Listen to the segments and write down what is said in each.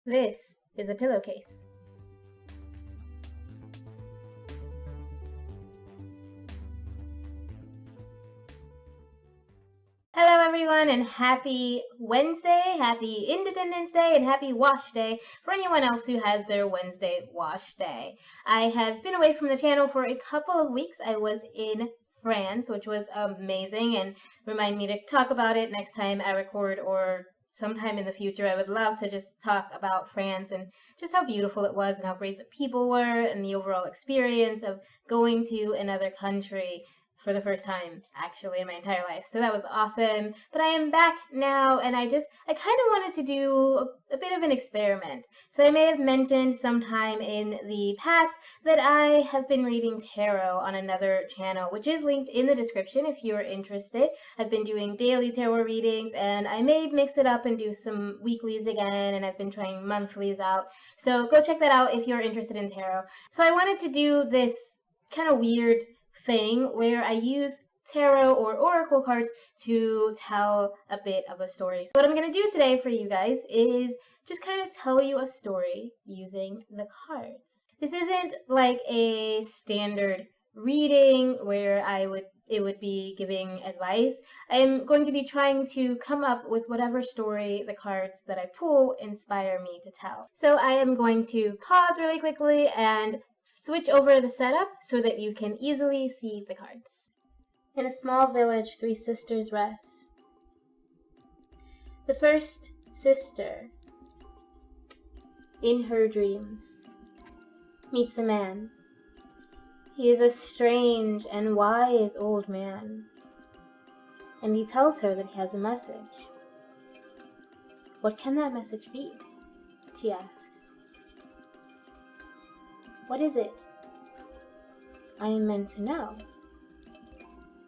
This is a pillowcase. Hello everyone and happy Wednesday, happy Independence Day, and happy wash day for anyone else who has their Wednesday wash day. I have been away from the channel for a couple of weeks. I was in France, which was amazing, and remind me to talk about it next time I record or sometime in the future. I would love to just talk about France and just how beautiful it was and how great the people were and the overall experience of going to another country for the first time actually in my entire life. So that was awesome. But I am back now, and I kind of wanted to do a bit of an experiment. So I may have mentioned sometime in the past that I have been reading tarot on another channel, which is linked in the description if you're interested. I've been doing daily tarot readings, and I may mix it up and do some weeklies again, and I've been trying monthlies out. So go check that out if you're interested in tarot. So I wanted to do this kind of weird thing where I use tarot or oracle cards to tell a bit of a story. So what I'm going to do today for you guys is just kind of tell you a story using the cards. This isn't like a standard reading where it would be giving advice. I'm going to be trying to come up with whatever story the cards that I pull inspire me to tell. So I am going to pause really quickly and switch over the setup so that you can easily see the cards. In a small village, 3 sisters rest. The first sister, in her dreams, meets a man. He is a strange and wise old man, and he tells her that he has a message. What can that message be? She asks. What is it? I am meant to know.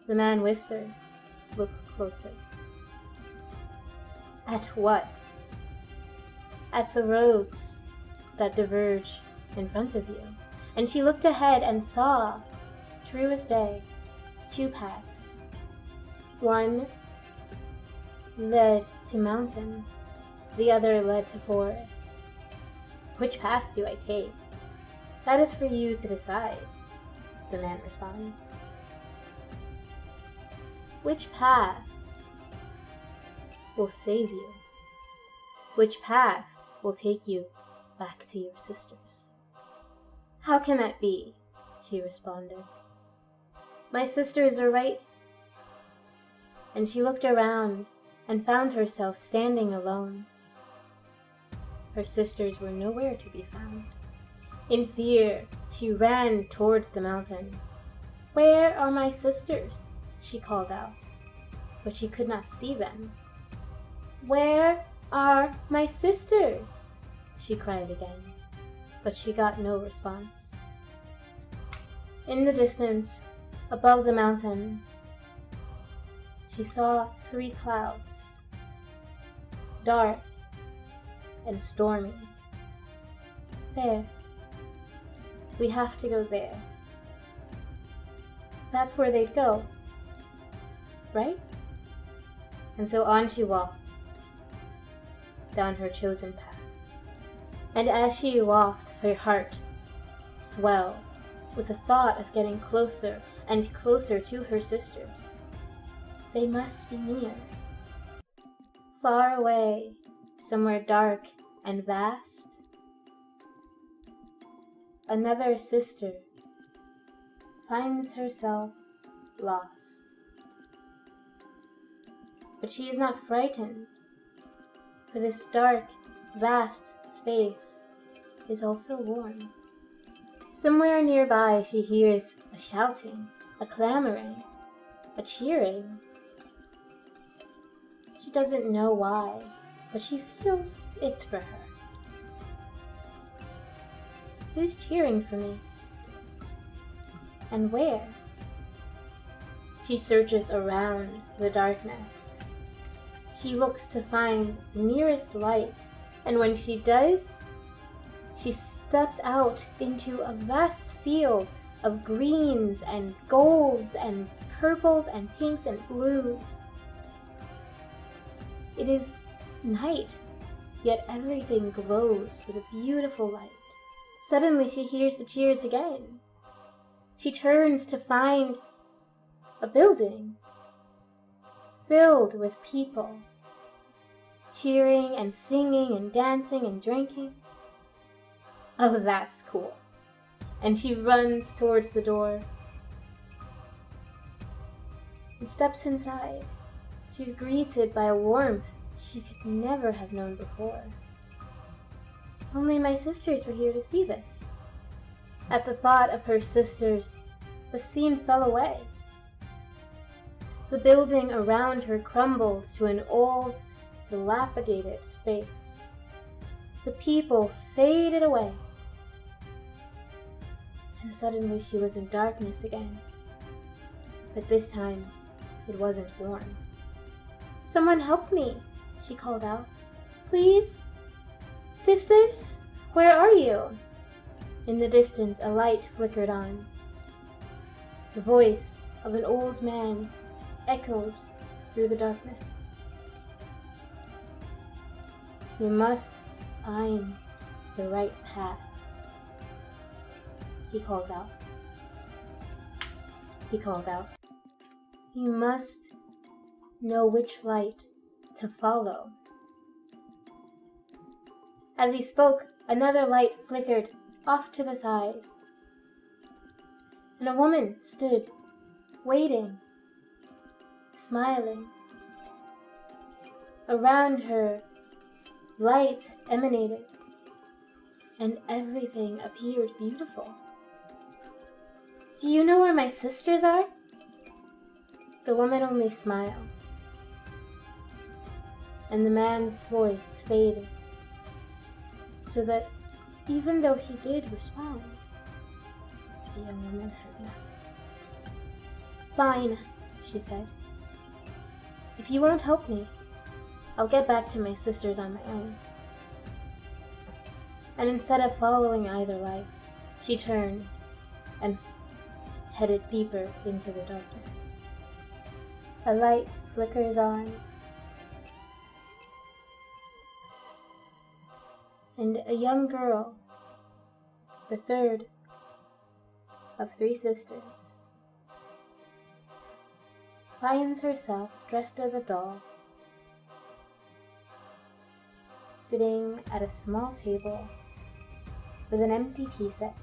The man whispers, look closer. At what? At the roads that diverge in front of you. And she looked ahead and saw, true as day, 2 paths. One led to mountains, the other led to forest. Which path do I take? That is for you to decide, the man responds. Which path will save you? Which path will take you back to your sisters? How can that be? She responded. My sisters are right. And she looked around and found herself standing alone. Her sisters were nowhere to be found. In fear, she ran towards the mountains. Where are my sisters? She called out, but she could not see them. Where are my sisters? She cried again, but she got no response. In the distance, above the mountains, she saw 3 clouds, dark and stormy. There. We have to go there. That's where they'd go, right? And so on she walked, down her chosen path. And as she walked, her heart swelled with the thought of getting closer and closer to her sisters. They must be near. Far away, somewhere dark and vast, another sister finds herself lost. But she is not frightened, for this dark, vast space is also warm. Somewhere nearby she hears a shouting, a clamoring, a cheering. She doesn't know why, but she feels it's for her. Who's cheering for me? And where? She searches around the darkness. She looks to find the nearest light, and when she does, she steps out into a vast field of greens and golds and purples and pinks and blues. It is night, yet everything glows with a beautiful light. Suddenly she hears the cheers again. She turns to find a building filled with people, cheering and singing and dancing and drinking. Oh, that's cool. And she runs towards the door and steps inside. She's greeted by a warmth she could never have known before. Only my sisters were here to see this. At the thought of her sisters, the scene fell away. The building around her crumbled to an old, dilapidated space. The people faded away. And suddenly she was in darkness again. But this time, it wasn't warm. "Someone help me," she called out. "Please? Sisters, where are you?" In the distance, a light flickered on. The voice of an old man echoed through the darkness. "You must find the right path," he calls out. He called out. "You must know which light to follow." As he spoke, another light flickered off to the side, and a woman stood, waiting, smiling. Around her, light emanated, and everything appeared beautiful. "Do you know where my sisters are?" The woman only smiled, and the man's voice faded, so that even though he did respond, the young woman heard nothing. "Fine," she said. "If you won't help me, I'll get back to my sisters on my own." And instead of following either light, she turned and headed deeper into the darkness. A light flickers on, and a young girl, the third of 3 sisters, finds herself dressed as a doll, sitting at a small table with an empty tea set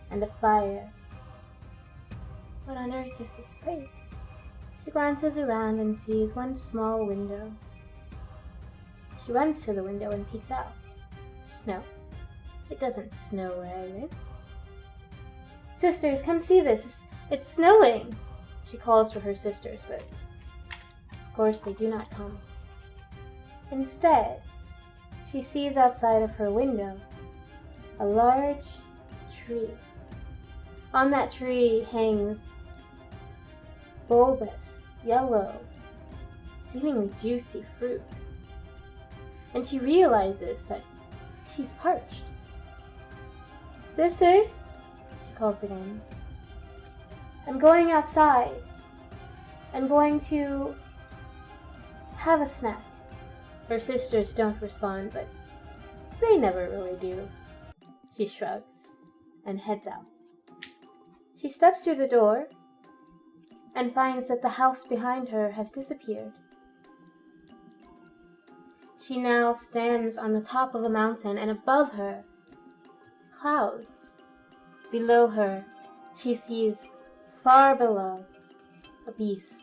and a fire. What on earth is this place? She glances around and sees one small window. She runs to the window and peeks out. Snow. It doesn't snow where I live. "Sisters, come see this. It's snowing," she calls to her sisters, but of course they do not come. Instead, she sees outside of her window a large tree. On that tree hangs bulbous, yellow, seemingly juicy fruit. And she realizes that she's parched. "Sisters," she calls again, "I'm going outside. I'm going to have a snack." Her sisters don't respond, but they never really do. She shrugs and heads out. She steps through the door and finds that the house behind her has disappeared. She now stands on the top of a mountain, and above her, clouds. Below her, she sees, far below, a beast.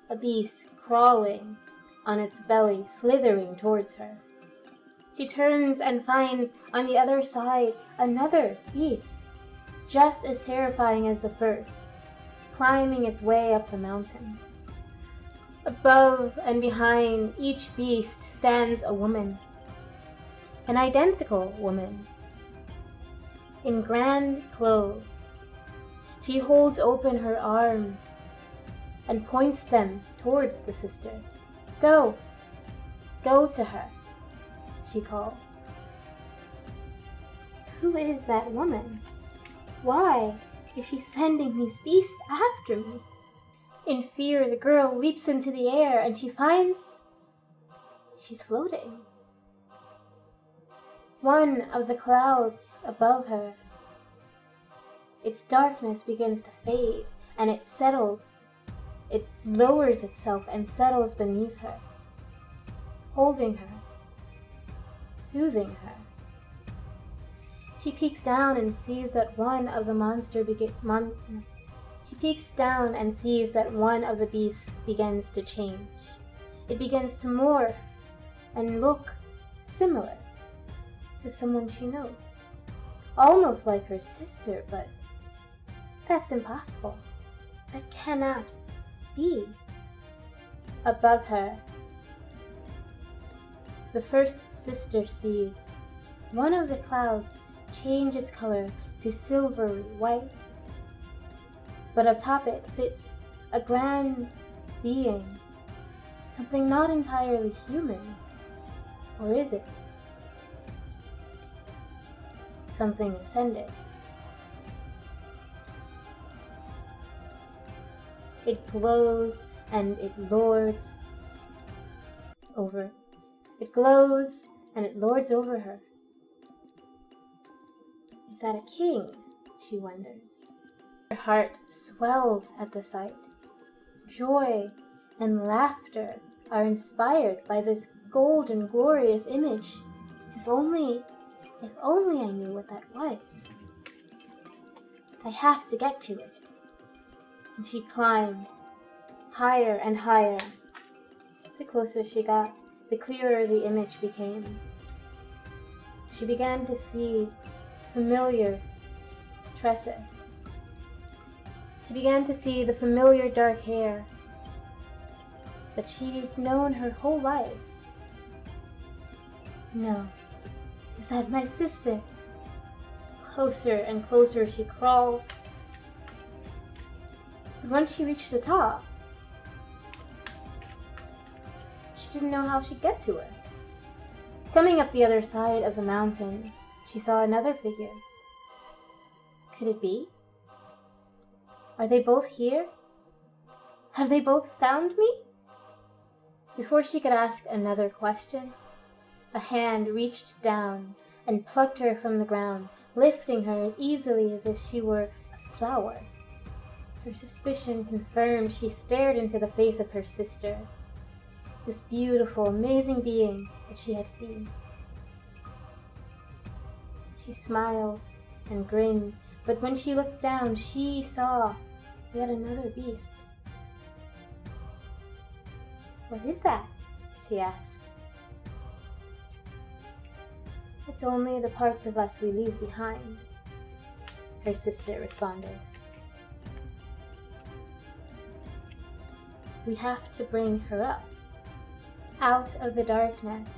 A beast crawling on its belly, slithering towards her. She turns and finds on the other side another beast, just as terrifying as the first, climbing its way up the mountain. Above and behind each beast stands a woman, an identical woman, in grand clothes. She holds open her arms and points them towards the sister. "Go, go to her," she calls. Who is that woman? Why is she sending these beasts after me? In fear, the girl leaps into the air, and she finds She's floating. One of the clouds above her, its darkness begins to fade, and it settles. It lowers itself and settles beneath her, holding her, soothing her. She peeks down and sees that one of the She peeks down and sees that one of the beasts begins to change. It begins to morph and look similar to someone she knows. Almost like her sister, but that's impossible. That cannot be. Above her, the first sister sees one of the clouds change its color to silvery white, but atop it sits a grand being, something not entirely human. Or is it? Something ascended. It glows and it lords over. It glows and it lords over her. Is that a king? She wonders. Her heart swells at the sight. Joy and laughter are inspired by this golden, glorious image. If only I knew what that was. I have to get to it. And she climbed higher and higher. The closer she got, the clearer the image became. She began to see familiar tresses. She began to see the familiar dark hair that she'd known her whole life. No, is that my sister? Closer and closer she crawled. And once she reached the top, she didn't know how she'd get to her. Coming up the other side of the mountain, she saw another figure. Could it be? Are they both here? Have they both found me? Before she could ask another question, a hand reached down and plucked her from the ground, lifting her as easily as if she were a flower. Her suspicion confirmed, she stared into the face of her sister, this beautiful, amazing being that she had seen. She smiled and grinned, but when she looked down, she saw yet another beast. What is that? She asked. It's only the parts of us we leave behind, her sister responded. We have to bring her up, out of the darkness.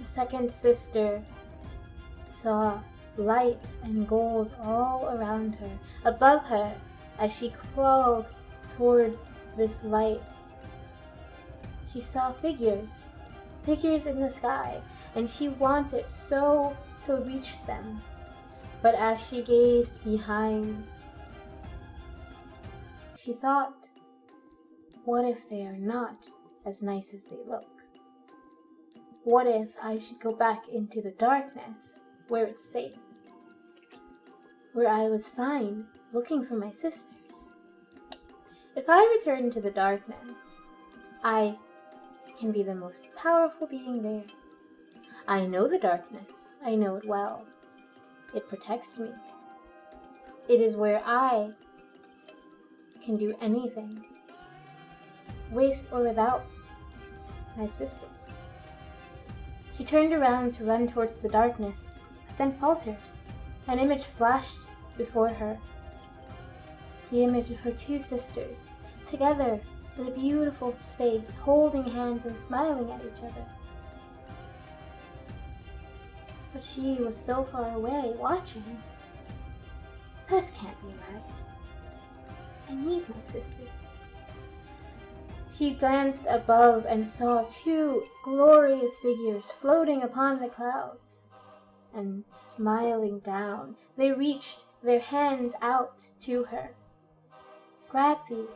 The second sister saw light and gold all around her, above her, as she crawled towards this light. She saw figures in the sky, and she wanted so to reach them. But as she gazed behind, she thought, what if they are not as nice as they look? What if I should go back into the darkness, where it's safe, where I was fine looking for my sisters? If I return to the darkness, I can be the most powerful being there. I know the darkness. I know it well. It protects me. It is where I can do anything, with or without my sisters. She turned around to run towards the darkness, but then faltered. An image flashed before her. The image of her two sisters, together in a beautiful space, holding hands and smiling at each other. But she was so far away, watching. This can't be right. I need my sisters. She glanced above and saw two glorious figures floating upon the clouds. And smiling down, they reached their hands out to her. Grab these.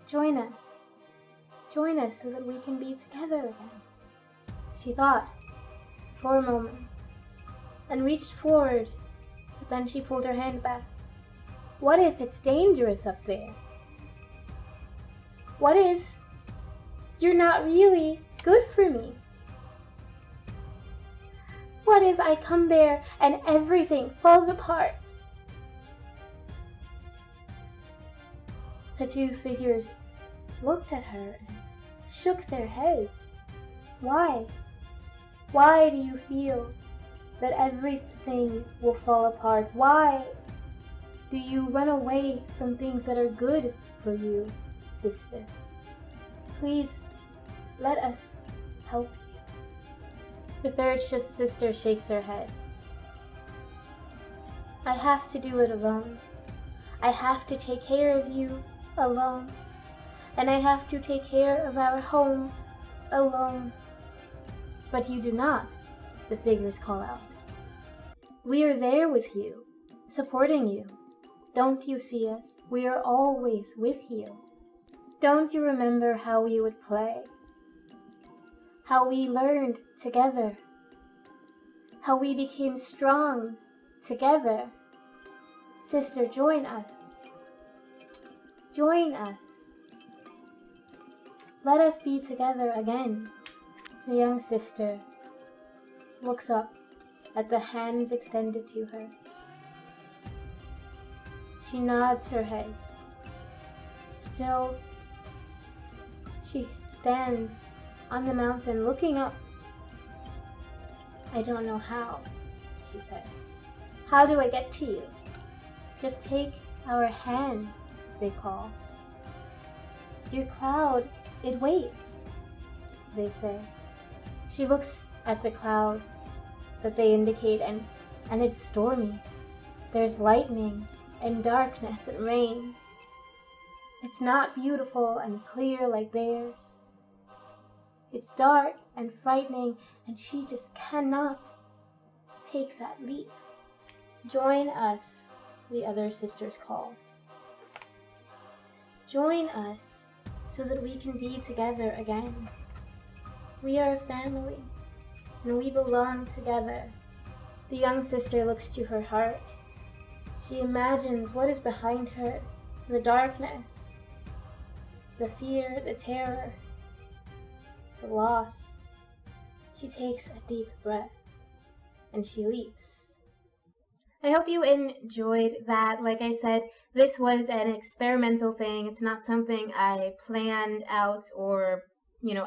Join us. Join us so that we can be together again. She thought for a moment and reached forward, but then she pulled her hand back. What if it's dangerous up there? What if you're not really good for me? What if I come there and everything falls apart? The two figures looked at her and shook their heads. Why? Why do you feel that everything will fall apart? Why do you run away from things that are good for you, sister? Please, let us help you. The third sister shakes her head. I have to do it alone. I have to take care of you alone. And I have to take care of our home alone. But you do not, the figures call out. We are there with you, supporting you. Don't you see us? We are always with you. Don't you remember how we would play? How we learned together? How we became strong together? Sister, join us. Join us. Let us be together again. The young sister looks up at the hands extended to her. She nods her head. Still, she stands on the mountain looking up. I don't know how, she says. How do I get to you? Just take our hand, they call. Your cloud, it waits, they say. She looks at the cloud that they indicate, and it's stormy. There's lightning and darkness and rain. It's not beautiful and clear like theirs. It's dark and frightening, and she just cannot take that leap. Join us, the other sisters call. Join us so that we can be together again. We are a family, and we belong together. The young sister looks to her heart. She imagines what is behind her, the darkness, the fear, the terror, the loss. She takes a deep breath, and she leaps. I hope you enjoyed that. Like I said, this was an experimental thing. It's not something I planned out or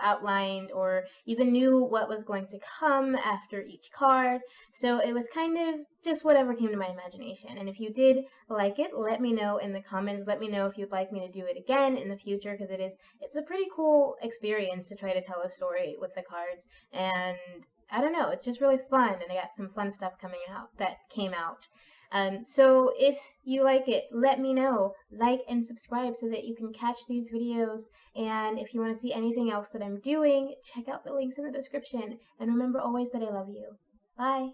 outlined or even knew what was going to come after each card. So it was kind of just whatever came to my imagination. And if you did like it, let me know in the comments. Let me know if you'd like me to do it again in the future, because it's a pretty cool experience to try to tell a story with the cards. And I don't know, it's just really fun, and I got some fun stuff that came out. So if you like it, let me know. Like and subscribe so that you can catch these videos. And if you want to see anything else that I'm doing, check out the links in the description. And remember always that I love you. Bye.